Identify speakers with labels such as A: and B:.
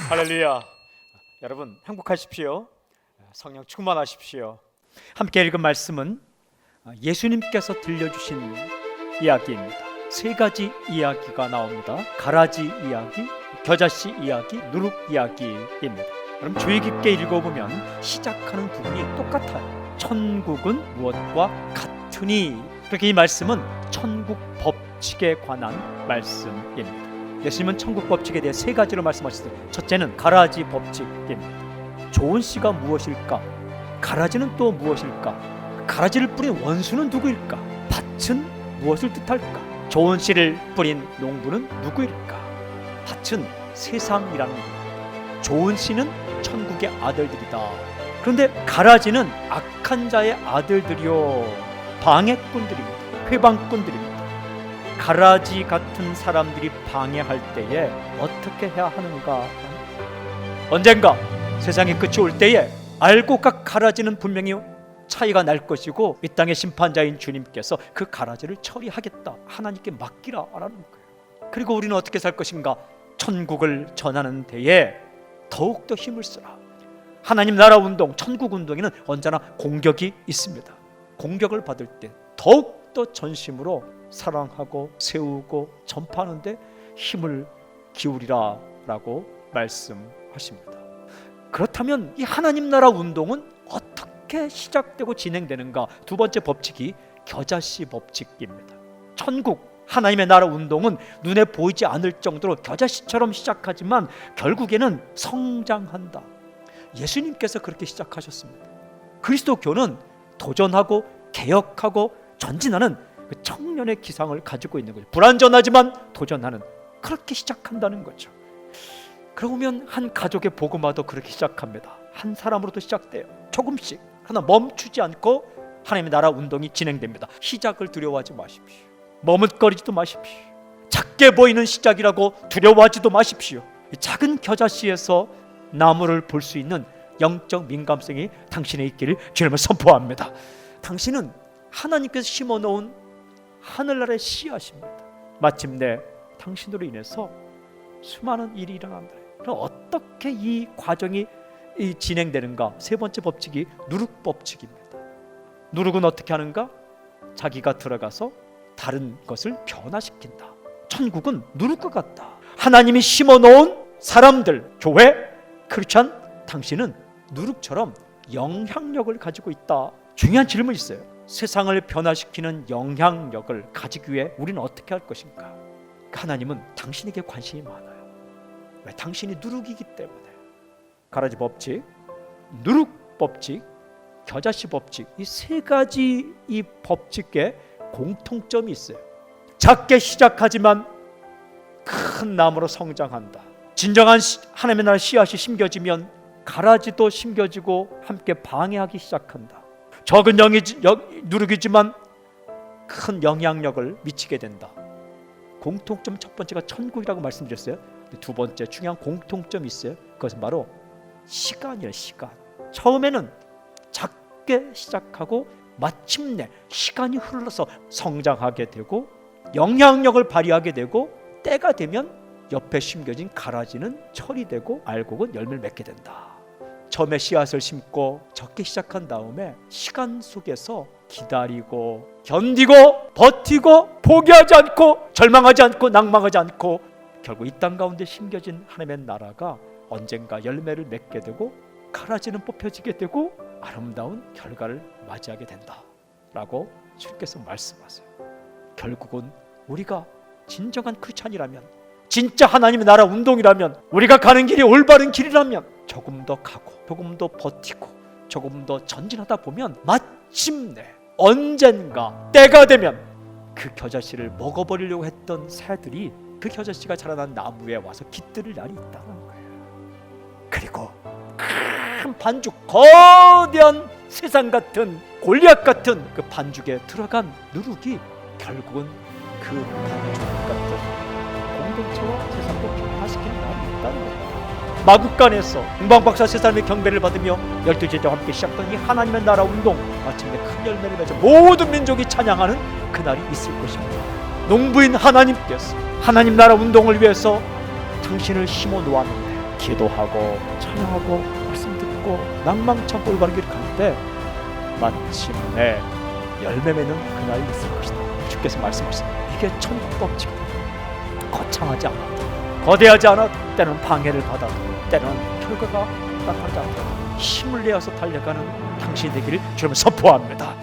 A: 할렐루야. 여러분 행복하십시오. 성령 충만하십시오. 함께 읽은 말씀은 예수님께서 들려주신 이야기입니다. 세 가지 이야기가 나옵니다. 가라지 이야기, 겨자씨 이야기, 누룩 이야기입니다. 여러분 주의 깊게 읽어보면 시작하는 부분이 똑같아요. 천국은 무엇과 같으니. 그렇게 이 말씀은 천국 법칙에 관한 말씀입니다. 예수님은 천국 법칙에 대해 세 가지로 말씀하셨어요. 첫째는 가라지 법칙입니다. 좋은 씨가 무엇일까? 가라지는 또 무엇일까? 가라지를 뿌린 원수는 누구일까? 밭은 무엇을 뜻할까? 좋은 씨를 뿌린 농부는 누구일까? 밭은 세상이라는 겁니다. 좋은 씨는 천국의 아들들이다. 그런데 가라지는 악한 자의 아들들이요, 방해꾼들입니다. 회방꾼들입니다. 가라지 같은 사람들이 방해할 때에 어떻게 해야 하는가? 언젠가 세상의 끝이 올 때에 알곡과 가라지는 분명히 차이가 날 것이고 이 땅의 심판자인 주님께서 그 가라지를 처리하겠다, 하나님께 맡기라라는 거예요. 그리고 우리는 어떻게 살 것인가? 천국을 전하는 데에 더욱더 힘을 쓰라. 하나님 나라 운동, 천국 운동에는 언제나 공격이 있습니다. 공격을 받을 때 더욱더 전심으로 사랑하고 세우고 전파하는데 힘을 기울이라 라고 말씀하십니다. 그렇다면 이 하나님 나라 운동은 어떻게 시작되고 진행되는가? 두 번째 법칙이 겨자씨 법칙입니다. 천국 하나님의 나라 운동은 눈에 보이지 않을 정도로 겨자씨처럼 시작하지만 결국에는 성장한다. 예수님께서 그렇게 시작하셨습니다. 그리스도교는 도전하고 개혁하고 전진하는 그 청년의 기상을 가지고 있는 거죠. 불완전하지만 도전하는, 그렇게 시작한다는 거죠. 그러면 한 가족의 복음화도 그렇게 시작합니다. 한 사람으로도 시작돼요. 조금씩 하나 멈추지 않고 하나님의 나라 운동이 진행됩니다. 시작을 두려워하지 마십시오. 머뭇거리지도 마십시오. 작게 보이는 시작이라고 두려워하지도 마십시오. 작은 겨자씨에서 나무를 볼 수 있는 영적 민감성이 당신에 있기를 주님을 선포합니다. 당신은 하나님께서 심어놓은 하늘나라의 씨앗입니다. 마침내 당신으로 인해서 수많은 일이 일어난다. 그럼 어떻게 이 과정이 진행되는가? 세 번째 법칙이 누룩 법칙입니다. 누룩은 어떻게 하는가? 자기가 들어가서 다른 것을 변화시킨다. 천국은 누룩과 같다. 하나님이 심어놓은 사람들, 교회, 크리스찬, 당신은 누룩처럼 영향력을 가지고 있다. 중요한 질문이 있어요. 세상을 변화시키는 영향력을 가지기 위해 우리는 어떻게 할 것인가? 하나님은 당신에게 관심이 많아요. 왜? 당신이 누룩이기 때문에. 가라지 법칙, 누룩 법칙, 겨자씨 법칙, 이 세 가지 이 법칙에 공통점이 있어요. 작게 시작하지만 큰 나무로 성장한다. 진정한 하나님의 나라 씨앗이 심겨지면 가라지도 심겨지고 함께 방해하기 시작한다. 적은 누룩이지만 큰 영향력을 미치게 된다. 공통점 첫 번째가 천국이라고 말씀드렸어요. 두 번째 중요한 공통점이 있어요. 그것은 바로 시간이에요. 시간. 처음에는 작게 시작하고 마침내 시간이 흘러서 성장하게 되고 영향력을 발휘하게 되고 때가 되면 옆에 심겨진 가라지는 처리되고 알곡은 열매를 맺게 된다. 처음에 씨앗을 심고 적게 시작한 다음에 시간 속에서 기다리고 견디고 버티고 포기하지 않고 절망하지 않고 낭망하지 않고 결국 이 땅 가운데 심겨진 하나님의 나라가 언젠가 열매를 맺게 되고 가라지는 뽑혀지게 되고 아름다운 결과를 맞이하게 된다 라고 주님께서 말씀하세요. 결국은 우리가 진정한 크리스찬이라면, 진짜 하나님의 나라 운동이라면, 우리가 가는 길이 올바른 길이라면 조금 더 가고 조금 더 버티고 조금 더 전진하다 보면 마침내 언젠가 때가 되면 그 겨자씨를 먹어버리려고 했던 새들이 그 겨자씨가 자라난 나무에 와서 깃들을 날이 있다는 거예요. 그리고 큰 반죽, 거대한 세상 같은 골리앗 같은 그 반죽에 들어간 누룩이 결국은 그 반죽 같은 공동체와 세상도 변화시키는 날이 있다는 겁니다. 마국간에서 공방박사 세 사람의 경배를 받으며 12제자와 함께 시작된 이 하나님의 나라 운동, 마침내 큰 열매를 맺어 모든 민족이 찬양하는 그날이 있을 것입니다. 농부인 하나님께서 하나님 나라 운동을 위해서 당신을 심어 놓았는데 기도하고 찬양하고 말씀 듣고 낭망창고 올바른 길을 가는데 마침내 열매 맺는 그날이 있을 것이다. 주께서 말씀하셨습니다. 이게 천국 법칙이다. 거창하지 않아도, 거대하지 않아도, 때는 방해를 받아도, 때는 결과가 나타나지 않아도 힘을 내어서 달려가는 당신이 되기를 주님은 선포합니다.